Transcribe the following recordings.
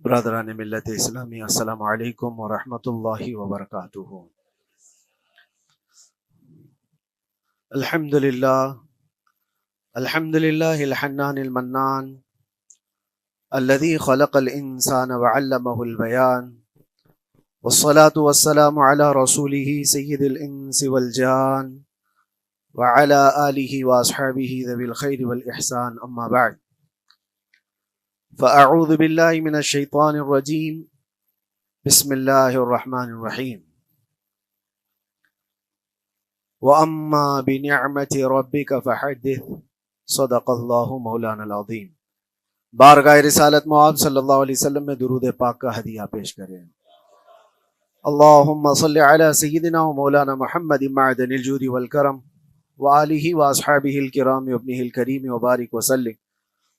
برادران ملت اسلامی، السلام علیکم ورحمۃ اللہ وبرکاتہ۔ الحمد للہ الحنان المنان الذي خلق الانسان وعلمه البيان، والصلاة والسلام على رسوله سید الانس والجان وعلى آلہ واصحابہ ذوی الخیر والاحسان، اما بعد فاعوذ باللہ من الشیطان الرجیم، بسم اللہ الرحمن الرحیم۔ وَأَمَّا بِنِعْمَةِ رَبِّكَ فَحَدِّثْ، صدق اللہ مولانا العظیم۔ بارگاہ رسالت معاذ صلی اللہ علیہ وسلم میں درود پاک کا ہدیہ پیش کریں۔ اللہم صل علی سیدنا و مولانا محمد معدن الجود والکرم وآلہ واصحابہ الکرام وابنہ الکریم وبارک وسلم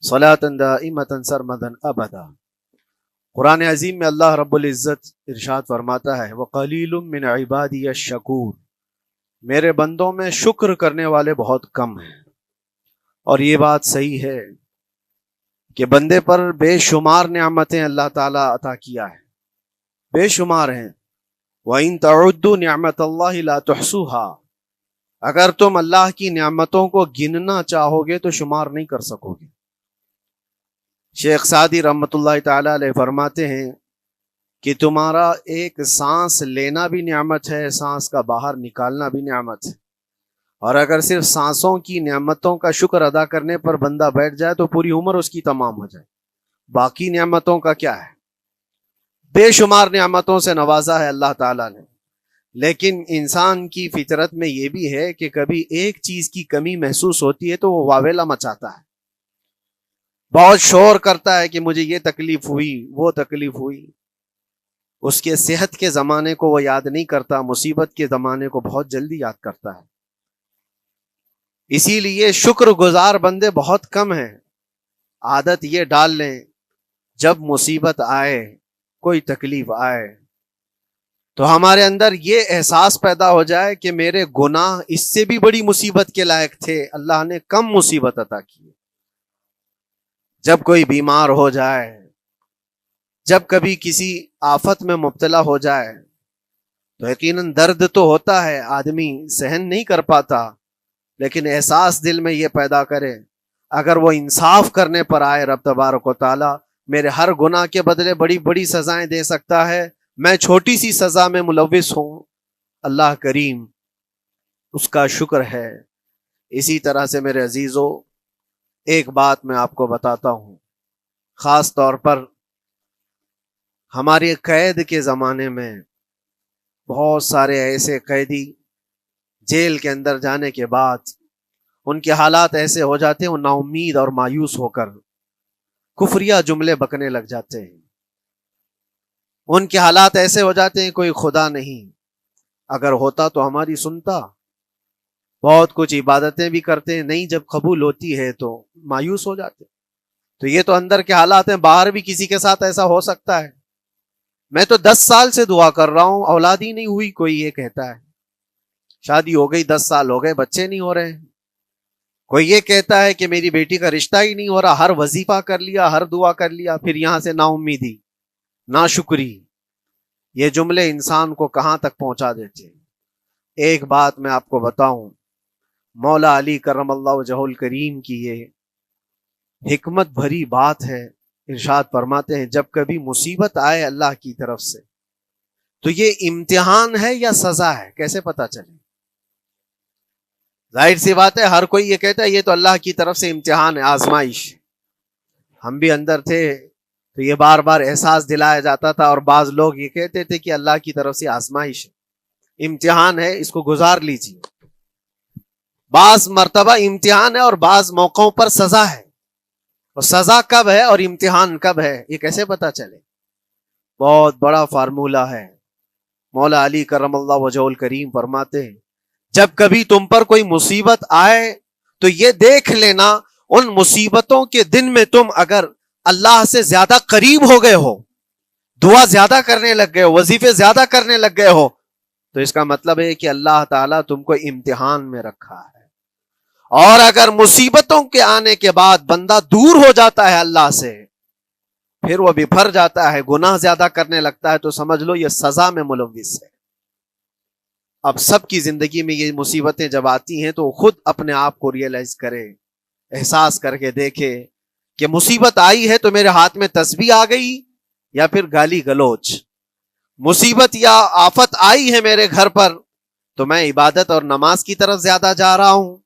صلاۃ دائمۃ سرمدا ابدا۔ قرآن عظیم میں اللہ رب العزت ارشاد فرماتا ہے، وَقَلِيلٌ مِّنْ عِبَادِيَ الشَّكُورُ، میرے بندوں میں شکر کرنے والے بہت کم ہیں۔ اور یہ بات صحیح ہے کہ بندے پر بے شمار نعمتیں اللہ تعالیٰ عطا کیا ہے، بے شمار ہیں۔ وَإِن تَعُدُّوا نِعْمَتَ اللَّهِ لَا تُحْصُوهَا، اگر تم اللہ کی نعمتوں کو گننا چاہو گے تو شمار نہیں کر سکو گے۔ شیخ سعدی رحمۃ اللہ تعالی علیہ فرماتے ہیں کہ تمہارا ایک سانس لینا بھی نعمت ہے، سانس کا باہر نکالنا بھی نعمت ہے، اور اگر صرف سانسوں کی نعمتوں کا شکر ادا کرنے پر بندہ بیٹھ جائے تو پوری عمر اس کی تمام ہو جائے۔ باقی نعمتوں کا کیا ہے؟ بے شمار نعمتوں سے نوازا ہے اللہ تعالیٰ نے، لیکن انسان کی فطرت میں یہ بھی ہے کہ کبھی ایک چیز کی کمی محسوس ہوتی ہے تو وہ واویلا مچاتا ہے، بہت شور کرتا ہے کہ مجھے یہ تکلیف ہوئی، وہ تکلیف ہوئی۔ اس کے صحت کے زمانے کو وہ یاد نہیں کرتا، مصیبت کے زمانے کو بہت جلدی یاد کرتا ہے۔ اسی لیے شکر گزار بندے بہت کم ہیں۔ عادت یہ ڈال لیں، جب مصیبت آئے، کوئی تکلیف آئے، تو ہمارے اندر یہ احساس پیدا ہو جائے کہ میرے گناہ اس سے بھی بڑی مصیبت کے لائق تھے، اللہ نے کم مصیبت عطا کی۔ جب کوئی بیمار ہو جائے، جب کبھی کسی آفت میں مبتلا ہو جائے تو یقیناً درد تو ہوتا ہے، آدمی سہن نہیں کر پاتا، لیکن احساس دل میں یہ پیدا کرے اگر وہ انصاف کرنے پر آئے رب تبارک و تعالی میرے ہر گناہ کے بدلے بڑی بڑی سزائیں دے سکتا ہے، میں چھوٹی سی سزا میں ملوث ہوں، اللہ کریم، اس کا شکر ہے۔ اسی طرح سے میرے عزیزو، ایک بات میں آپ کو بتاتا ہوں، خاص طور پر ہمارے قید کے زمانے میں بہت سارے ایسے قیدی جیل کے اندر جانے کے بعد ان کے حالات ایسے ہو جاتے ہیں، وہ نا امید اور مایوس ہو کر کفریہ جملے بکنے لگ جاتے ہیں۔ ان کے حالات ایسے ہو جاتے ہیں کوئی خدا نہیں، اگر ہوتا تو ہماری سنتا، بہت کچھ عبادتیں بھی کرتے ہیں، نہیں جب قبول ہوتی ہے تو مایوس ہو جاتے۔ تو یہ تو اندر کے حالات ہیں، باہر بھی کسی کے ساتھ ایسا ہو سکتا ہے۔ میں تو 10 سال سے دعا کر رہا ہوں، اولاد ہی نہیں ہوئی، کوئی یہ کہتا ہے۔ شادی ہو گئی، 10 سال ہو گئے، بچے نہیں ہو رہے ہیں۔ کوئی یہ کہتا ہے کہ میری بیٹی کا رشتہ ہی نہیں ہو رہا، ہر وظیفہ کر لیا، ہر دعا کر لیا، پھر یہاں سے نا امیدی، ناشکری۔ یہ جملے انسان کو کہاں تک پہنچا دیتے ہیں۔ ایک بات میں آپ کو بتاؤں، مولا علی کرم اللہ وجہہ الکریم کی یہ حکمت بھری بات ہے، ارشاد فرماتے ہیں جب کبھی مصیبت آئے اللہ کی طرف سے تو یہ امتحان ہے یا سزا ہے، کیسے پتا چلے؟ ظاہر سی بات ہے، ہر کوئی یہ کہتا ہے یہ تو اللہ کی طرف سے امتحان ہے، آزمائش۔ ہم بھی اندر تھے تو یہ بار بار احساس دلایا جاتا تھا، اور بعض لوگ یہ کہتے تھے کہ اللہ کی طرف سے آزمائش ہے، امتحان ہے، اس کو گزار لیجیے۔ بعض مرتبہ امتحان ہے اور بعض موقعوں پر سزا ہے، اور سزا کب ہے اور امتحان کب ہے یہ کیسے پتا چلے؟ بہت بڑا فارمولہ ہے۔ مولا علی کرم اللہ وجہ الکریم فرماتے ہیں جب کبھی تم پر کوئی مصیبت آئے تو یہ دیکھ لینا ان مصیبتوں کے دن میں تم اگر اللہ سے زیادہ قریب ہو گئے ہو، دعا زیادہ کرنے لگ گئے ہو، وظیفے زیادہ کرنے لگ گئے ہو، تو اس کا مطلب ہے کہ اللہ تعالیٰ تم کو امتحان میں رکھا ہے۔ اور اگر مصیبتوں کے آنے کے بعد بندہ دور ہو جاتا ہے اللہ سے، پھر وہ بپھر جاتا ہے، گناہ زیادہ کرنے لگتا ہے، تو سمجھ لو یہ سزا میں ملوث ہے۔ اب سب کی زندگی میں یہ مصیبتیں جب آتی ہیں تو خود اپنے آپ کو ریئلائز کرے، احساس کر کے دیکھے کہ مصیبت آئی ہے تو میرے ہاتھ میں تسبیح آ گئی یا پھر گالی گلوچ، مصیبت یا آفت آئی ہے میرے گھر پر تو میں عبادت اور نماز کی طرف زیادہ جا رہا ہوں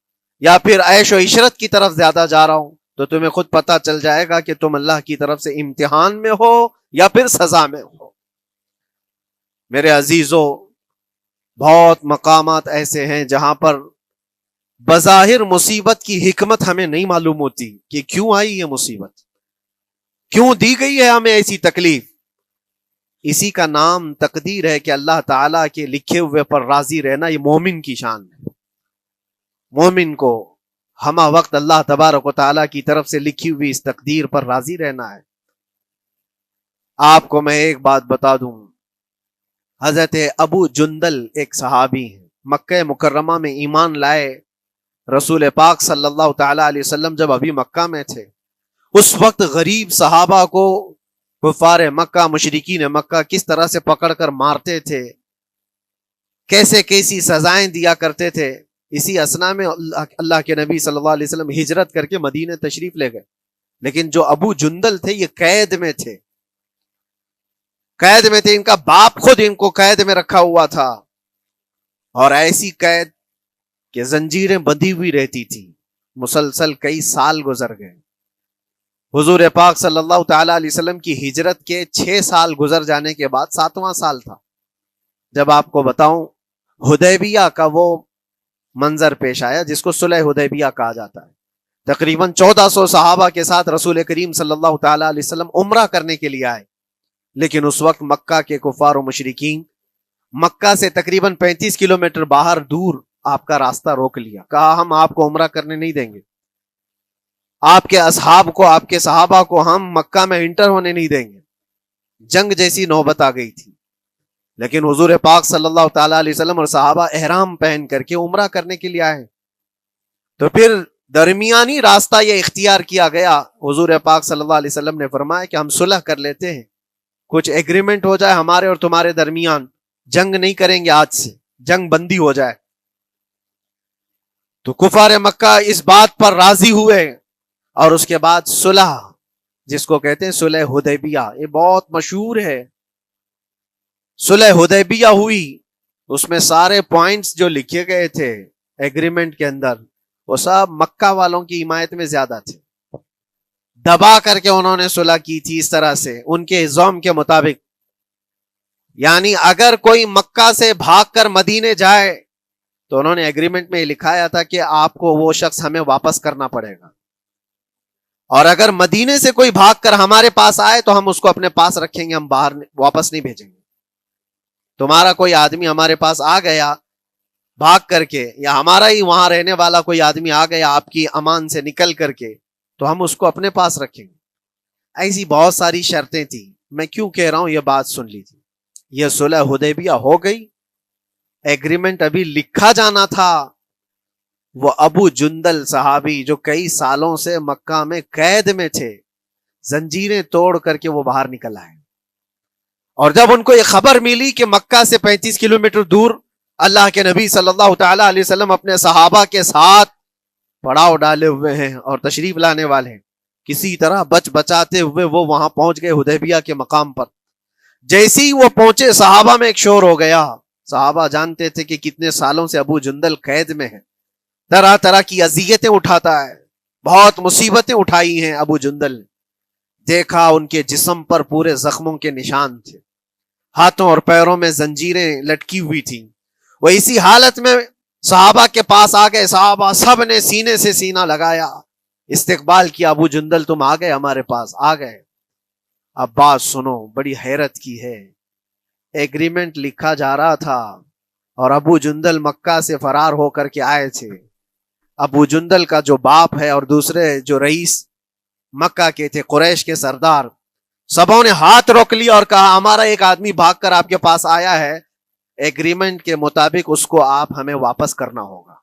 یا پھر عیش و عشرت کی طرف زیادہ جا رہا ہوں، تو تمہیں خود پتا چل جائے گا کہ تم اللہ کی طرف سے امتحان میں ہو یا پھر سزا میں ہو۔ میرے عزیزو، بہت مقامات ایسے ہیں جہاں پر بظاہر مصیبت کی حکمت ہمیں نہیں معلوم ہوتی کہ کیوں آئی یہ مصیبت، کیوں دی گئی ہے ہمیں ایسی تکلیف۔ اسی کا نام تقدیر ہے کہ اللہ تعالیٰ کے لکھے ہوئے پر راضی رہنا یہ مومن کی شان ہے۔ مومن کو ہمہ وقت اللہ تبارک و تعالیٰ کی طرف سے لکھی ہوئی اس تقدیر پر راضی رہنا ہے۔ آپ کو میں ایک بات بتا دوں، حضرت ابو جندل ایک صحابی ہیں، مکہ مکرمہ میں ایمان لائے، رسول پاک صلی اللہ تعالی علیہ وسلم جب ابھی مکہ میں تھے، اس وقت غریب صحابہ کو کفار مکہ، مشرکین مکہ کس طرح سے پکڑ کر مارتے تھے، کیسے کیسی سزائیں دیا کرتے تھے۔ اسی اسنا میں اللہ کے نبی صلی اللہ علیہ وسلم ہجرت کر کے مدینہ تشریف لے گئے، لیکن جو ابو جندل تھے یہ قید میں تھے، قید میں تھے، ان کا باپ خود ان کو قید میں رکھا ہوا تھا، اور ایسی قید کہ زنجیریں بندھی ہوئی رہتی تھی، مسلسل کئی سال گزر گئے۔ حضور پاک صلی اللہ تعالی علیہ وسلم کی ہجرت کے 6 سال گزر جانے کے بعد 7واں سال تھا جب آپ کو بتاؤں حدیبیہ کا وہ منظر پیش آیا جس کو صلح حدیبیہ کہا جاتا ہے۔ تقریباً 1400 صحابہ کے ساتھ رسول کریم صلی اللہ تعالی علیہ وسلم عمرہ کرنے کے لیے آئے، لیکن اس وقت مکہ کے کفار و مشرکین مکہ سے تقریباً 35 کلومیٹر باہر دور آپ کا راستہ روک لیا، کہا ہم آپ کو عمرہ کرنے نہیں دیں گے، آپ کے اصحاب کو، آپ کے صحابہ کو ہم مکہ میں انٹر ہونے نہیں دیں گے۔ جنگ جیسی نوبت آ گئی تھی، لیکن حضور پاک صلی اللہ تعالی علیہ وسلم اور صحابہ احرام پہن کر کے عمرہ کرنے کے لیے آئے، تو پھر درمیانی راستہ یہ اختیار کیا گیا۔ حضور پاک صلی اللہ علیہ وسلم نے فرمایا کہ ہم صلح کر لیتے ہیں، کچھ ایگریمنٹ ہو جائے ہمارے اور تمہارے درمیان، جنگ نہیں کریں گے، آج سے جنگ بندی ہو جائے۔ تو کفار مکہ اس بات پر راضی ہوئے، اور اس کے بعد صلح، جس کو کہتے ہیں صلح حدیبیہ، یہ بہت مشہور ہے، صلح حدیبیہ ہوئی، اس میں سارے پوائنٹس جو لکھے گئے تھے ایگریمنٹ کے اندر وہ سب مکہ والوں کی حمایت میں زیادہ تھے، دبا کر کے انہوں نے صلح کی تھی اس طرح سے ان کے نظام کے مطابق، یعنی اگر کوئی مکہ سے بھاگ کر مدینے جائے تو انہوں نے ایگریمنٹ میں لکھایا تھا کہ آپ کو وہ شخص ہمیں واپس کرنا پڑے گا، اور اگر مدینے سے کوئی بھاگ کر ہمارے پاس آئے تو ہم اس کو اپنے پاس رکھیں گے، ہم باہر واپس نہیں بھیجیں گے۔ تمہارا کوئی آدمی ہمارے پاس آ گیا بھاگ کر کے، یا ہمارا ہی وہاں رہنے والا کوئی آدمی آ گیا آپ کی امان سے نکل کر کے، تو ہم اس کو اپنے پاس رکھیں گے۔ ایسی بہت ساری شرطیں تھیں، میں کیوں کہہ رہا ہوں یہ بات سن لیجیے۔ یہ صلح حدیبیہ ہو گئی، ایگریمنٹ ابھی لکھا جانا تھا، وہ ابو جندل صحابی جو کئی سالوں سے مکہ میں قید میں تھے، زنجیریں توڑ کر کے وہ باہر نکل آئے، اور جب ان کو یہ خبر ملی کہ مکہ سے 35 کلومیٹر دور اللہ کے نبی صلی اللہ تعالی علیہ وسلم اپنے صحابہ کے ساتھ پڑاؤ ڈالے ہوئے ہیں اور تشریف لانے والے ہیں، کسی طرح بچ بچاتے ہوئے وہ وہاں پہنچ گئے حدیبیہ کے مقام پر۔ جیسے ہی وہ پہنچے صحابہ میں ایک شور ہو گیا، صحابہ جانتے تھے کہ کتنے سالوں سے ابو جندل قید میں ہے، طرح طرح کی اذیتیں اٹھاتا ہے، بہت مصیبتیں اٹھائی ہیں ابو جندل۔ دیکھا ان کے جسم پر پورے زخموں کے نشان تھے، ہاتھوں اور پیروں میں زنجیریں لٹکی ہوئی تھیں، وہ اسی حالت میں صحابہ کے پاس آ گئے، صحابہ سب نے سینے سے سینہ لگایا، استقبال کیا، ابو جندل تم آ گئے ہمارے پاس، آ گئے۔ اب بات سنو، بڑی حیرت کی ہے، ایگریمنٹ لکھا جا رہا تھا اور ابو جندل مکہ سے فرار ہو کر کے آئے تھے۔ ابو جندل کا جو باپ ہے اور دوسرے جو رئیس مکہ کے تھے، قریش کے سردار، سبوں نے ہاتھ روک لیا اور کہا ہمارا ایک آدمی بھاگ کر آپ کے پاس آیا ہے، ایگریمنٹ کے مطابق اس کو آپ ہمیں واپس کرنا ہوگا،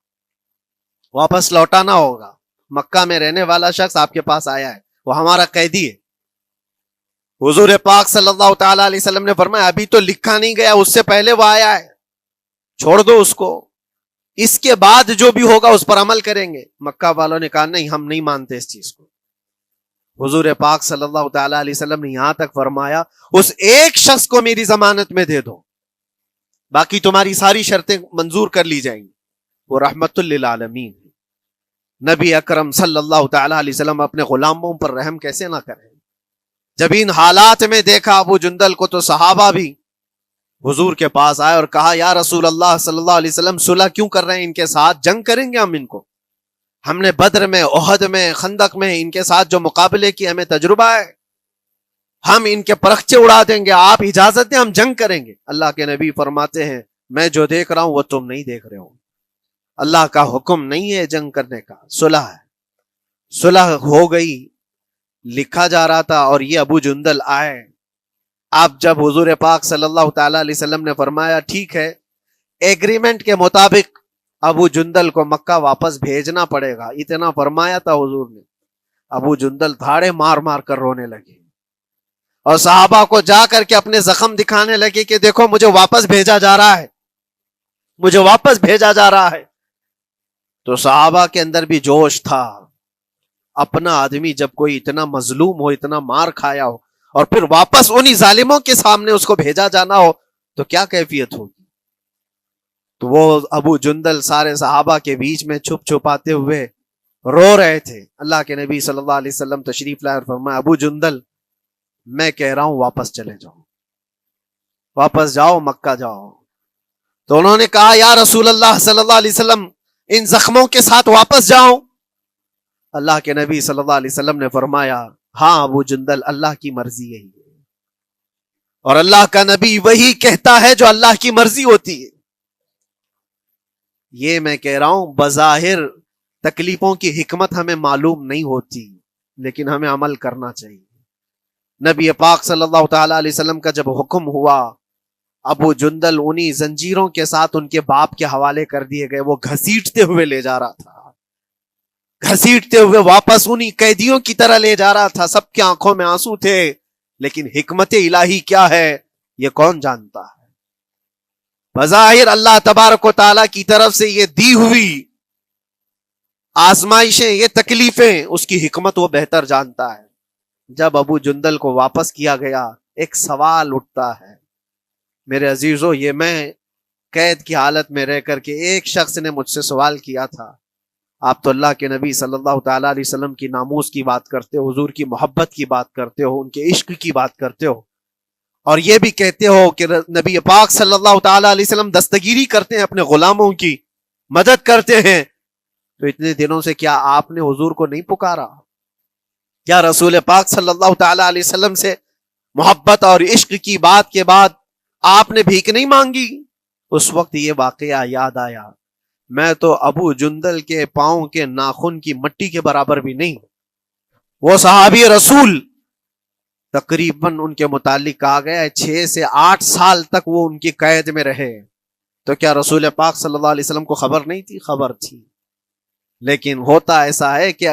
واپس لوٹانا ہوگا۔ مکہ میں رہنے والا شخص آپ کے پاس آیا ہے، وہ ہمارا قیدی ہے۔ حضور پاک صلی اللہ تعالی علیہ وسلم نے فرمایا ابھی تو لکھا نہیں گیا، اس سے پہلے وہ آیا ہے، چھوڑ دو اس کو، اس کے بعد جو بھی ہوگا اس پر عمل کریں گے۔ مکہ والوں نے کہا نہیں، ہم نہیں مانتے اس چیز کو۔ حضور پاک صلی اللہ تعالی علیہ وسلم نے یہاں تک فرمایا اس ایک شخص کو میری ضمانت میں دے دو، باقی تمہاری ساری شرطیں منظور کر لی جائیں گی۔ وہ رحمت للعالمین، نبی اکرم صلی اللہ تعالی علیہ وسلم اپنے غلاموں پر رحم کیسے نہ کریں؟ جب ان حالات میں دیکھا ابو جندل کو تو صحابہ بھی حضور کے پاس آئے اور کہا یا رسول اللہ صلی اللہ علیہ وسلم صلح کیوں کر رہے ہیں ان کے ساتھ؟ جنگ کریں گے ہم ان کو، ہم نے بدر میں، احد میں، خندق میں ان کے ساتھ جو مقابلے کی ہمیں تجربہ ہے، ہم ان کے پرخچے اڑا دیں گے، آپ اجازت دیں ہم جنگ کریں گے۔ اللہ کے نبی فرماتے ہیں میں جو دیکھ رہا ہوں وہ تم نہیں دیکھ رہے ہو، اللہ کا حکم نہیں ہے جنگ کرنے کا، صلح ہے۔ صلح ہو گئی، لکھا جا رہا تھا، اور یہ ابو جندل آئے۔ آپ جب حضور پاک صلی اللہ تعالی علیہ وسلم نے فرمایا ٹھیک ہے ایگریمنٹ کے مطابق ابو جندل کو مکہ واپس بھیجنا پڑے گا، اتنا فرمایا تھا حضور نے، ابو جندل دھاڑے مار مار کر رونے لگے اور صحابہ کو جا کر کے اپنے زخم دکھانے لگے کہ دیکھو مجھے واپس بھیجا جا رہا ہے، مجھے واپس بھیجا جا رہا ہے۔ تو صحابہ کے اندر بھی جوش تھا، اپنا آدمی جب کوئی اتنا مظلوم ہو، اتنا مار کھایا ہو، اور پھر واپس انہی ظالموں کے سامنے اس کو بھیجا جانا ہو تو کیا کیفیت ہوگی۔ تو وہ ابو جندل سارے صحابہ کے بیچ میں چھپ چھپاتے ہوئے رو رہے تھے۔ اللہ کے نبی صلی اللہ علیہ وسلم تشریف لائے اور فرمایا ابو جندل میں کہہ رہا ہوں واپس چلے جاؤ، واپس جاؤ، مکہ جاؤ۔ تو انہوں نے کہا یا رسول اللہ صلی اللہ علیہ وسلم ان زخموں کے ساتھ واپس جاؤ؟ اللہ کے نبی صلی اللہ علیہ وسلم نے فرمایا ہاں ابو جندل اللہ کی مرضی یہی ہے، اور اللہ کا نبی وہی کہتا ہے جو اللہ کی مرضی ہوتی ہے۔ یہ میں کہہ رہا ہوں بظاہر تکلیفوں کی حکمت ہمیں معلوم نہیں ہوتی، لیکن ہمیں عمل کرنا چاہیے۔ نبی پاک صلی اللہ تعالی علیہ وسلم کا جب حکم ہوا، ابو جندل انہی زنجیروں کے ساتھ ان کے باپ کے حوالے کر دیے گئے، وہ گھسیٹتے ہوئے لے جا رہا تھا، گھسیٹتے ہوئے واپس انہی قیدیوں کی طرح لے جا رہا تھا۔ سب کی آنکھوں میں آنسو تھے، لیکن حکمت الہی کیا ہے یہ کون جانتا ہے؟ بظاہر اللہ تبارک و تعالیٰ کی طرف سے یہ دی ہوئی آزمائشیں، یہ تکلیفیں، اس کی حکمت وہ بہتر جانتا ہے۔ جب ابو جندل کو واپس کیا گیا ایک سوال اٹھتا ہے میرے عزیزو، یہ میں قید کی حالت میں رہ کر کے ایک شخص نے مجھ سے سوال کیا تھا، آپ تو اللہ کے نبی صلی اللہ تعالی علیہ وسلم کی ناموس کی بات کرتے ہو، حضور کی محبت کی بات کرتے ہو، ان کے عشق کی بات کرتے ہو، اور یہ بھی کہتے ہو کہ نبی پاک صلی اللہ تعالی علیہ وسلم دستگیری کرتے ہیں، اپنے غلاموں کی مدد کرتے ہیں، تو اتنے دنوں سے کیا آپ نے حضور کو نہیں پکارا؟ کیا رسول پاک صلی اللہ تعالی علیہ وسلم سے محبت اور عشق کی بات کے بعد آپ نے بھیک نہیں مانگی؟ اس وقت یہ واقعہ یاد آیا، میں تو ابو جندل کے پاؤں کے ناخن کی مٹی کے برابر بھی نہیں، وہ صحابی رسول تقریباً ان کے متعلق کہا گیا ہے 6 سے 8 سال تک وہ ان کی قید میں رہے، تو کیا رسول پاک صلی اللہ علیہ وسلم کو خبر نہیں تھی؟ خبر تھی، لیکن ہوتا ایسا ہے کہ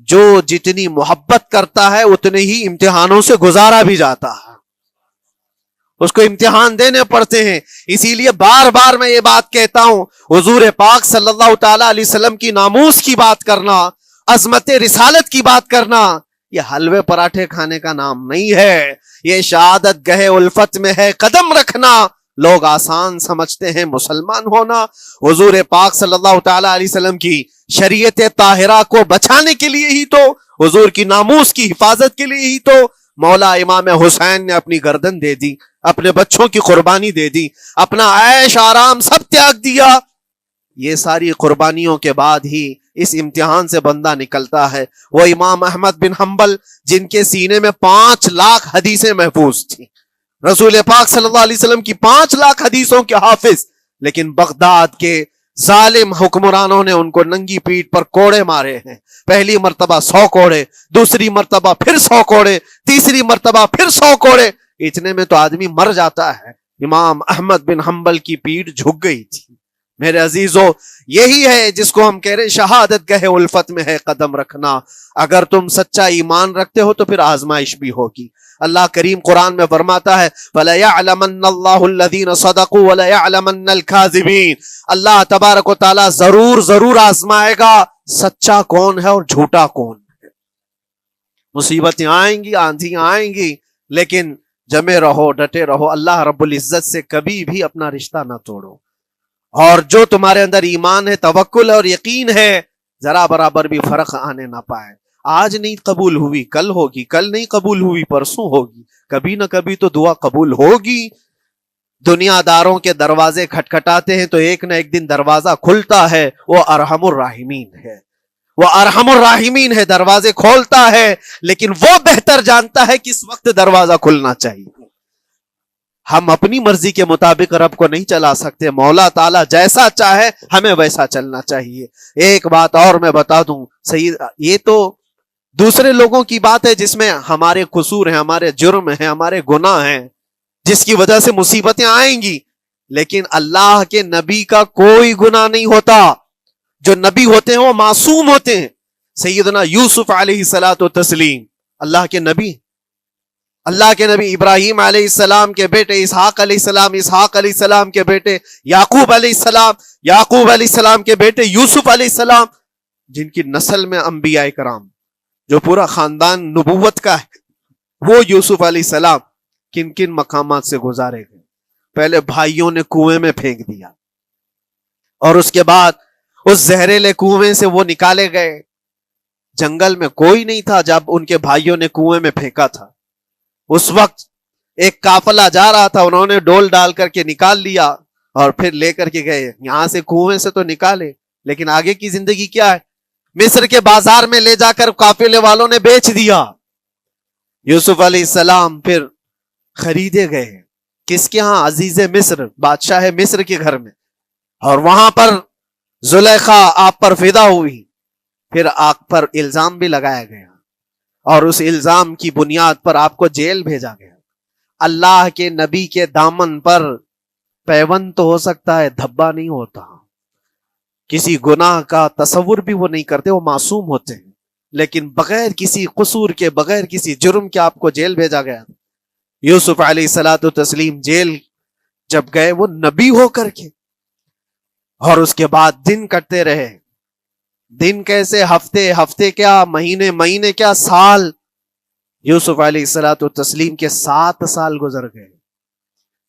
جو جتنی محبت کرتا ہے اتنے ہی امتحانوں سے گزارا بھی جاتا ہے، اس کو امتحان دینے پڑتے ہیں۔ اسی لیے بار بار میں یہ بات کہتا ہوں، حضور پاک صلی اللہ تعالی علیہ وسلم کی ناموس کی بات کرنا، عظمت رسالت کی بات کرنا، یہ حلوے پراٹھے کھانے کا نام نہیں ہے، یہ شہادت گہے الفت میں ہے قدم رکھنا۔ لوگ آسان سمجھتے ہیں مسلمان ہونا، حضور پاک صلی اللہ تعالی علیہ وسلم کی شریعت طاہرہ کو بچانے کے لیے ہی تو، حضور کی ناموس کی حفاظت کے لیے ہی تو مولا امام حسین نے اپنی گردن دے دی، اپنے بچوں کی قربانی دے دی، اپنا عیش آرام سب تیاگ دیا۔ یہ ساری قربانیوں کے بعد ہی اس امتحان سے بندہ نکلتا ہے۔ وہ امام احمد بن حنبل جن کے سینے میں 5 لاکھ حدیثیں محفوظ تھیں، رسول پاک صلی اللہ علیہ وسلم کی 5 لاکھ حدیثوں کے حافظ، لیکن بغداد کے ظالم حکمرانوں نے ان کو ننگی پیٹھ پر کوڑے مارے ہیں، پہلی مرتبہ 100 کوڑے، دوسری مرتبہ پھر 100 کوڑے، تیسری مرتبہ پھر 100 کوڑے، اتنے میں تو آدمی مر جاتا ہے۔ امام احمد بن حنبل کی پیٹھ جھک گئی تھی، میرے عزیزو یہی ہے جس کو ہم کہہ رہے ہیں شہادت گہ الفت میں ہے قدم رکھنا. اگر تم سچا ایمان رکھتے ہو تو پھر آزمائش بھی ہوگی. اللہ کریم قرآن میں فرماتا ہے فَلَيَعْلَمَنَّ اللَّهُ الَّذِينَ صَدَقُوا وَلَيَعْلَمَنَّ الْكَاذِبِينَ. اللہ تبارک و تعالیٰ ضرور آزمائے گا سچا کون ہے اور جھوٹا کون ہے. مصیبتیں آئیں گی، آندھیاں آئیں گی، لیکن جمے رہو، ڈٹے رہو. اللہ رب العزت سے کبھی بھی اپنا رشتہ نہ توڑو. اور جو تمہارے اندر ایمان ہے، توکل اور یقین ہے، ذرا برابر بھی فرق آنے نہ پائے. آج نہیں قبول ہوئی کل ہوگی، کل نہیں قبول ہوئی پرسوں ہوگی، کبھی نہ کبھی تو دعا قبول ہوگی. دنیا داروں کے دروازے کھٹکھٹاتے ہیں تو ایک نہ ایک دن دروازہ کھلتا ہے. وہ ارحم الراحمین ہے، وہ ارحم الراحمین ہے، دروازے کھولتا ہے، لیکن وہ بہتر جانتا ہے کس وقت دروازہ کھلنا چاہیے. ہم اپنی مرضی کے مطابق رب کو نہیں چلا سکتے. مولا تعالیٰ جیسا چاہے ہمیں ویسا چلنا چاہیے. ایک بات اور میں بتا دوں سید، یہ تو دوسرے لوگوں کی بات ہے جس میں ہمارے قصور ہیں، ہمارے جرم ہیں، ہمارے گناہ ہیں، جس کی وجہ سے مصیبتیں آئیں گی. لیکن اللہ کے نبی کا کوئی گناہ نہیں ہوتا. جو نبی ہوتے ہیں وہ معصوم ہوتے ہیں. سیدنا یوسف علیہ الصلوۃ والتسلیم اللہ کے نبی، اللہ کے نبی ابراہیم علیہ السلام کے بیٹے اسحاق علیہ السلام، اسحاق علیہ السلام کے بیٹے یعقوب علیہ السلام، یعقوب علیہ السلام کے بیٹے یوسف علیہ السلام، جن کی نسل میں انبیاء کرام جو پورا خاندان نبوت کا ہے، وہ یوسف علیہ السلام کن کن مقامات سے گزارے گئے. پہلے بھائیوں نے کنویں میں پھینک دیا، اور اس کے بعد اس زہریلے کنویں سے وہ نکالے گئے. جنگل میں کوئی نہیں تھا جب ان کے بھائیوں نے کنویں میں پھینکا تھا. اس وقت ایک قافلہ جا رہا تھا، انہوں نے ڈول ڈال کر کے نکال لیا اور پھر لے کر کے گئے. یہاں سے کنویں سے تو نکالے، لیکن آگے کی زندگی کیا ہے؟ مصر کے بازار میں لے جا کر قافلے والوں نے بیچ دیا. یوسف علیہ السلام پھر خریدے گئے کس کے ہاں؟ عزیز مصر، بادشاہ مصر کے گھر میں. اور وہاں پر زلیخا آپ پر فدا ہوئی. پھر آپ پر الزام بھی لگایا گیا، اور اس الزام کی بنیاد پر آپ کو جیل بھیجا گیا. اللہ کے نبی کے دامن پر پیوند تو ہو سکتا ہے، دھبا نہیں ہوتا. کسی گناہ کا تصور بھی وہ نہیں کرتے، وہ معصوم ہوتے ہیں. لیکن بغیر کسی قصور کے، بغیر کسی جرم کے آپ کو جیل بھیجا گیا. یوسف علیہ الصلوۃ والتسلیم جیل جب گئے وہ نبی ہو کر کے، اور اس کے بعد دن کٹتے رہے. دن کیسے؟ ہفتے، ہفتے کیا مہینے، مہینے کیا سال. یوسف علیہ الصلوۃ والتسلیم کے 7 سال گزر گئے.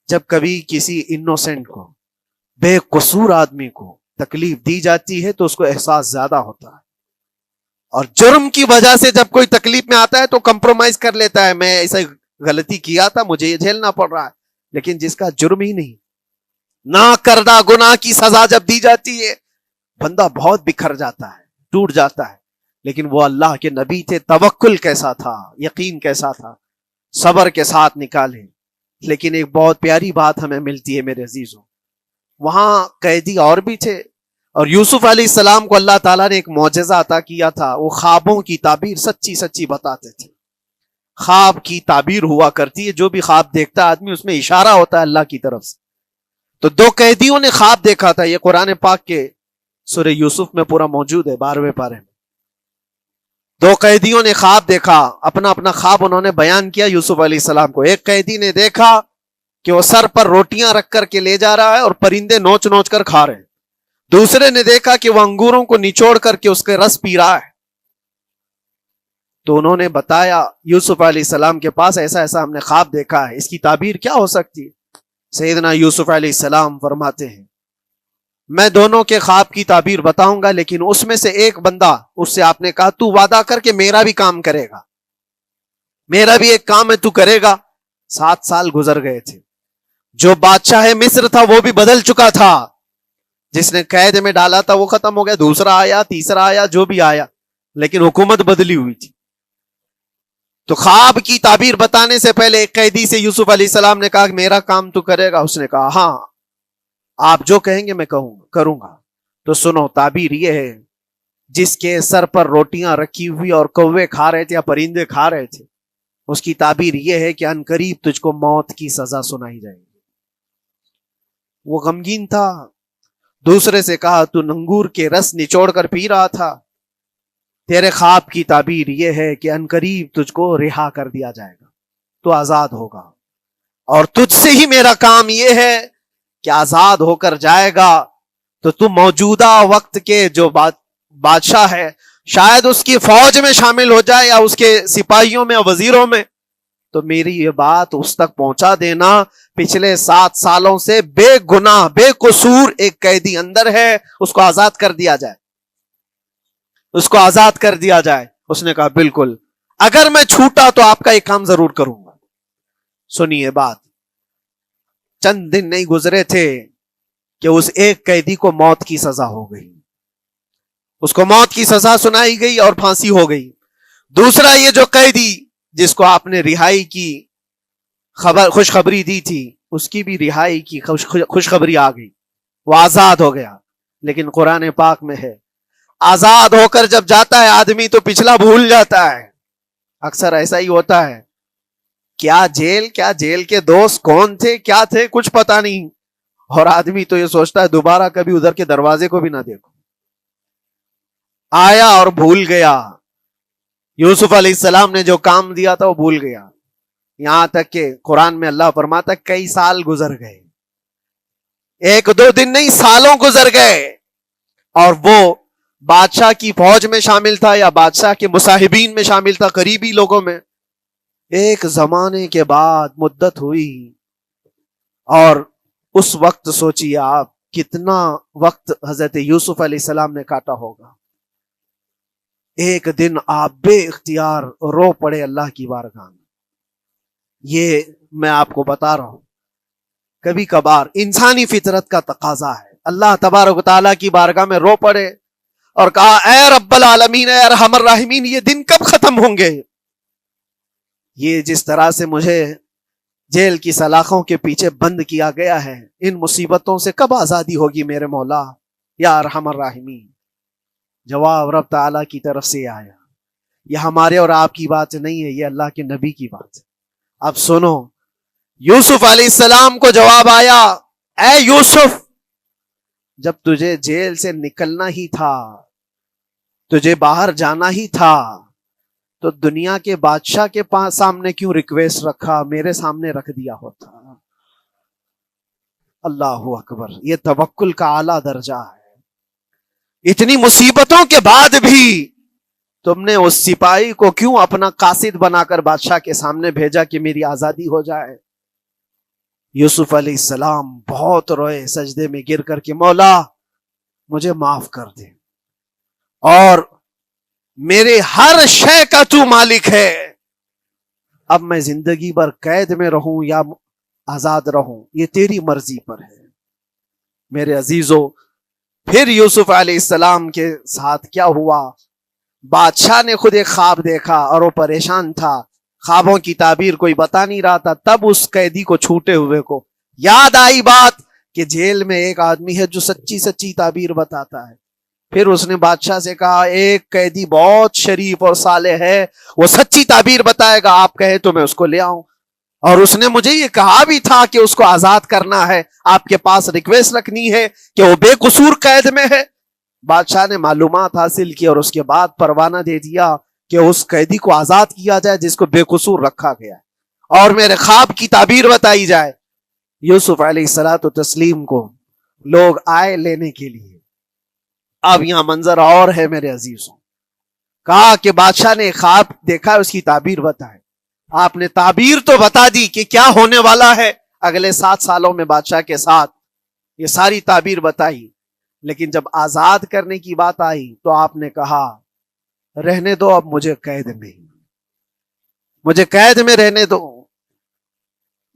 جب کبھی کسی انوسینٹ کو، بے قصور آدمی کو تکلیف دی جاتی ہے تو اس کو احساس زیادہ ہوتا ہے. اور جرم کی وجہ سے جب کوئی تکلیف میں آتا ہے تو کمپرومائز کر لیتا ہے، میں ایسا غلطی کیا تھا، مجھے یہ جھیلنا پڑ رہا ہے. لیکن جس کا جرم ہی نہیں، نہ کردہ گناہ کی سزا جب دی جاتی ہے، بندہ بہت بکھر جاتا ہے، ٹوٹ جاتا ہے. لیکن وہ اللہ کے نبی تھے، توکل کیسا تھا، یقین کیسا تھا، صبر کے ساتھ نکالے. لیکن ایک بہت پیاری بات ہمیں ملتی ہے میرے عزیزوں، وہاں قیدی اور بھی تھے، اور یوسف علیہ السلام کو اللہ تعالیٰ نے ایک معجزہ عطا کیا تھا. وہ خوابوں کی تعبیر سچی سچی بتاتے تھے. خواب کی تعبیر ہوا کرتی ہے، جو بھی خواب دیکھتا ہے آدمی اس میں اشارہ ہوتا ہے اللہ کی طرف سے. تو 2 قیدیوں نے خواب دیکھا تھا، یہ قرآن پاک کے سورہ یوسف میں پورا موجود ہے 12ویں پارے میں. 2 قیدیوں نے خواب دیکھا، اپنا اپنا خواب انہوں نے بیان کیا یوسف علیہ السلام کو. ایک قیدی نے دیکھا کہ وہ سر پر روٹیاں رکھ کر کے لے جا رہا ہے اور پرندے نوچ نوچ کر کھا رہے ہیں. دوسرے نے دیکھا کہ وہ انگوروں کو نچوڑ کر کے اس کے رس پی رہا ہے. تو انہوں نے بتایا یوسف علیہ السلام کے پاس ایسا ایسا ہم نے خواب دیکھا ہے، اس کی تعبیر کیا ہو سکتی ہے؟ سیدنا یوسف علیہ السلام فرماتے ہیں میں دونوں کے خواب کی تعبیر بتاؤں گا، لیکن اس میں سے ایک بندہ، اس سے آپ نے کہا تو وعدہ کر کے میرا بھی کام کرے گا، میرا بھی ایک کام ہے تو کرے گا. 7 سال گزر گئے تھے. جو بادشاہ مصر تھا وہ بھی بدل چکا تھا، جس نے قید میں ڈالا تھا وہ ختم ہو گیا، دوسرا آیا، تیسرا آیا، جو بھی آیا، لیکن حکومت بدلی ہوئی تھی. تو خواب کی تعبیر بتانے سے پہلے ایک قیدی سے یوسف علیہ السلام نے کہا کہ میرا کام تو کرے گا. اس نے کہا ہاں آپ جو کہیں گے میں کروں گا. تو سنو، تعبیر یہ ہے، جس کے سر پر روٹیاں رکھی ہوئی اور کوے کھا رہے تھے یا پرندے کھا رہے تھے، اس کی تعبیر یہ ہے کہ عنقریب تجھ کو موت کی سزا سنائی جائے گی. وہ غمگین تھا، دوسرے سے کہا تو انگور کے رس نچوڑ کر پی رہا تھا، تیرے خواب کی تعبیر یہ ہے کہ عنقریب تجھ کو رہا کر دیا جائے گا، تو آزاد ہوگا، اور تجھ سے ہی میرا کام یہ ہے کہ آزاد ہو کر جائے گا تو تو موجودہ وقت کے جو بادشاہ ہے شاید اس کی فوج میں شامل ہو جائے یا اس کے سپاہیوں میں یا وزیروں میں، تو میری یہ بات اس تک پہنچا دینا، پچھلے 7 سالوں سے بے گناہ بے قصور ایک قیدی اندر ہے، اس کو آزاد کر دیا جائے، اس کو آزاد کر دیا جائے۔ اس نے کہا بالکل، اگر میں چھوٹا تو آپ کا ایک کام ضرور کروں گا۔ سنیے بات، چند دن نہیں گزرے تھے کہ اس ایک قیدی کو موت کی سزا ہو گئی، اس کو موت کی سزا سنائی گئی اور پھانسی ہو گئی۔ دوسرا یہ جو قیدی جس کو آپ نے رہائی کی خوشخبری دی تھی، اس کی بھی رہائی کی خوشخبری آ گئی، وہ آزاد ہو گیا۔ لیکن قرآن پاک میں ہے آزاد ہو کر جب جاتا ہے آدمی تو پچھلا بھول جاتا ہے، اکثر ایسا ہی ہوتا ہے، کیا جیل کے دوست کون تھے کیا تھے کچھ پتا نہیں، اور آدمی تو یہ سوچتا ہے دوبارہ کبھی ادھر کے دروازے کو بھی نہ دیکھو، آیا اور بھول گیا۔ یوسف علیہ السلام نے جو کام دیا تھا وہ بھول گیا، یہاں تک کہ قرآن میں اللہ فرماتا کئی سال گزر گئے، 1-2 دن نہیں سالوں گزر گئے، اور وہ بادشاہ کی فوج میں شامل تھا یا بادشاہ کے مصاحبین میں شامل تھا، قریبی لوگوں میں۔ ایک زمانے کے بعد مدت ہوئی، اور اس وقت سوچیے آپ کتنا وقت حضرت یوسف علیہ السلام نے کاٹا ہوگا۔ ایک دن آپ بے اختیار رو پڑے اللہ کی بارگاہ میں۔ یہ میں آپ کو بتا رہا ہوں، کبھی کبھار انسانی فطرت کا تقاضا ہے، اللہ تبارک و تعالیٰ کی بارگاہ میں رو پڑے اور کہا اے رب العالمین اے ارحم الراحمین، یہ دن کب ختم ہوں گے؟ یہ جس طرح سے مجھے جیل کی سلاخوں کے پیچھے بند کیا گیا ہے، ان مصیبتوں سے کب آزادی ہوگی میرے مولا یا ارحم الراحمین؟ جواب رب تعالیٰ کی طرف سے آیا، یہ ہمارے اور آپ کی بات نہیں ہے، یہ اللہ کے نبی کی بات ہے۔ اب سنو، یوسف علیہ السلام کو جواب آیا، اے یوسف، جب تجھے جیل سے نکلنا ہی تھا، تجھے باہر جانا ہی تھا، تو دنیا کے بادشاہ کے پاس سامنے کیوں ریکویسٹ رکھا، میرے سامنے رکھ دیا ہوتا۔ اللہ اکبر، یہ توکل کا اعلیٰ درجہ ہے۔ اتنی مصیبتوں کے بعد بھی تم نے اس سپاہی کو کیوں اپنا قاصد بنا کر بادشاہ کے سامنے بھیجا کہ میری آزادی ہو جائے؟ یوسف علیہ السلام بہت روئے، سجدے میں گر کر کے مولا مجھے معاف کر دے، اور میرے ہر شے کا تو مالک ہے، اب میں زندگی بھر قید میں رہوں یا آزاد رہوں یہ تیری مرضی پر ہے۔ میرے عزیزو، پھر یوسف علیہ السلام کے ساتھ کیا ہوا؟ بادشاہ نے خود ایک خواب دیکھا اور وہ پریشان تھا، خوابوں کی تعبیر کوئی بتا نہیں رہا تھا۔ تب اس قیدی کو چھوٹے ہوئے کو یاد آئی بات کہ جیل میں ایک آدمی ہے جو سچی سچی تعبیر بتاتا ہے۔ پھر اس نے بادشاہ سے کہا ایک قیدی بہت شریف اور صالح ہے، وہ سچی تعبیر بتائے گا، آپ کہے تو میں اس کو لے آؤں، اور اس نے مجھے یہ کہا بھی تھا کہ اس کو آزاد کرنا ہے، آپ کے پاس ریکویسٹ رکھنی ہے کہ وہ بے قصور قید میں ہے۔ بادشاہ نے معلومات حاصل کی اور اس کے بعد پروانہ دے دیا کہ اس قیدی کو آزاد کیا جائے جس کو بے قصور رکھا گیا ہے، اور میرے خواب کی تعبیر بتائی جائے۔ یوسف علیہ الصلوۃ والتسلیم کو لوگ آئے لینے کے لیے۔ اب یہاں منظر اور ہے میرے عزیزوں، کہا کہ بادشاہ نے خواب دیکھا، اس کی تعبیر بتائے۔ آپ نے تعبیر تو بتا دی کہ کیا ہونے والا ہے اگلے 7 سالوں میں بادشاہ کے ساتھ، یہ ساری تعبیر بتائی، لیکن جب آزاد کرنے کی بات آئی تو آپ نے کہا رہنے دو، اب مجھے قید میں رہنے دو،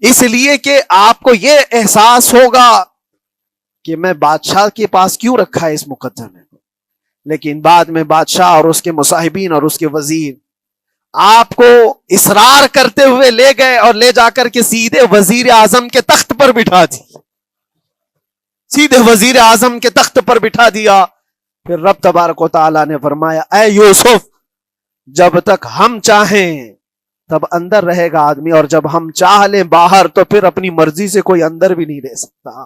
اس لیے کہ آپ کو یہ احساس ہوگا کہ میں بادشاہ کے پاس کیوں رکھا ہے اس مقدمے کو۔ لیکن بعد میں بادشاہ اور اس کے مصاحبین اور اس کے وزیر آپ کو اصرار کرتے ہوئے لے گئے اور لے جا کر کے سیدھے وزیر اعظم کے تخت پر بٹھا دی، سیدھے وزیر اعظم کے تخت پر بٹھا دیا۔ پھر رب تبارک و تعالیٰ نے فرمایا اے یوسف، جب تک ہم چاہیں تب اندر رہے گا آدمی، اور جب ہم چاہ لیں باہر تو پھر اپنی مرضی سے کوئی اندر بھی نہیں رہ سکتا۔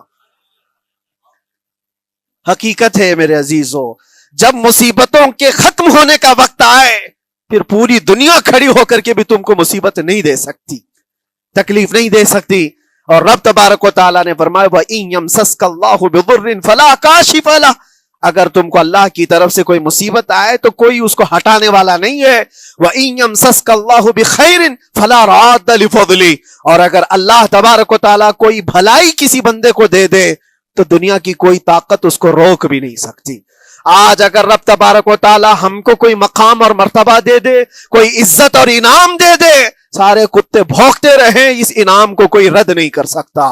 حقیقت ہے میرے عزیزوں، جب مصیبتوں کے ختم ہونے کا وقت آئے پھر پوری دنیا کھڑی ہو کر کے بھی تم کو مصیبت نہیں دے سکتی، تکلیف نہیں دے سکتی۔ اور رب تبارک و تعالیٰ نے فرمایا وَإِن يَمْسَسْكَ اللَّهُ بِضُرٍّ فَلَا كَاشِفَ لَهُ، اگر تم کو اللہ کی طرف سے کوئی مصیبت آئے تو کوئی اس کو ہٹانے والا نہیں ہے۔ وَإِن يَمْسَسْكَ اللَّهُ بِخَيْرٍ فَلَا رَادَّ لِفَضْلِهِ، اور اگر اللہ تبارک و تعالیٰ کوئی بھلائی کسی بندے کو دے دے تو دنیا کی کوئی طاقت اس کو روک بھی نہیں سکتی۔ آج اگر رب تبارک و تعالیٰ ہم کو کوئی مقام اور مرتبہ دے دے، کوئی عزت اور انعام دے دے، سارے کتے بھونکتے رہیں، اس انعام کو کوئی رد نہیں کر سکتا۔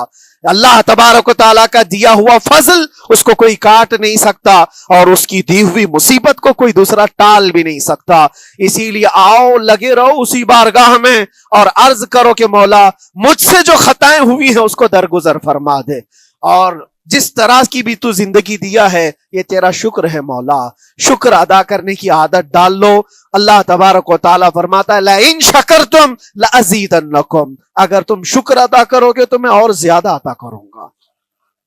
اللہ تبارک و تعالیٰ کا دیا ہوا فضل اس کو کوئی کاٹ نہیں سکتا، اور اس کی دی ہوئی مصیبت کو کوئی دوسرا ٹال بھی نہیں سکتا۔ اسی لیے آؤ لگے رہو اسی بارگاہ میں اور عرض کرو کہ مولا مجھ سے جو خطائیں ہوئی ہیں اس کو درگزر فرما دے، اور جس طرح کی بھی تو زندگی دیا ہے یہ تیرا شکر ہے مولا، شکر ادا کرنے کی عادت ڈال لو۔ اللہ تبارک و تعالیٰ فرماتا ہے لَإِن شَكَرْتُمْ لَأَزِيدَنَّكُمْ، اگر تم شکر ادا کرو گے تو میں اور زیادہ عطا کروں گا،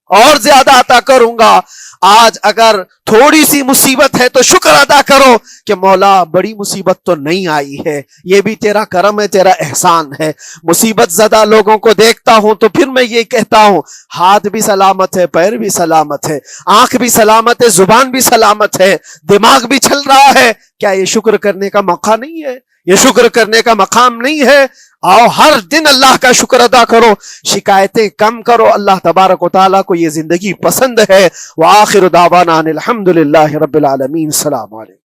اور زیادہ عطا کروں گا۔ آج اگر تھوڑی سی مصیبت ہے تو شکر ادا کرو کہ مولا بڑی مصیبت تو نہیں آئی ہے، یہ بھی تیرا کرم ہے، تیرا احسان ہے۔ مصیبت زدہ لوگوں کو دیکھتا ہوں تو پھر میں یہ کہتا ہوں ہاتھ بھی سلامت ہے، پیر بھی سلامت ہے، آنکھ بھی سلامت ہے، زبان بھی سلامت ہے، دماغ بھی چل رہا ہے، کیا یہ شکر کرنے کا موقع نہیں ہے؟ یہ شکر کرنے کا مقام نہیں ہے؟ آؤ ہر دن اللہ کا شکر ادا کرو، شکایتیں کم کرو، اللہ تبارک و تعالیٰ کو یہ زندگی پسند ہے۔ وآخر دعوانا ان الحمد للہ رب العالمین۔ السلام علیکم۔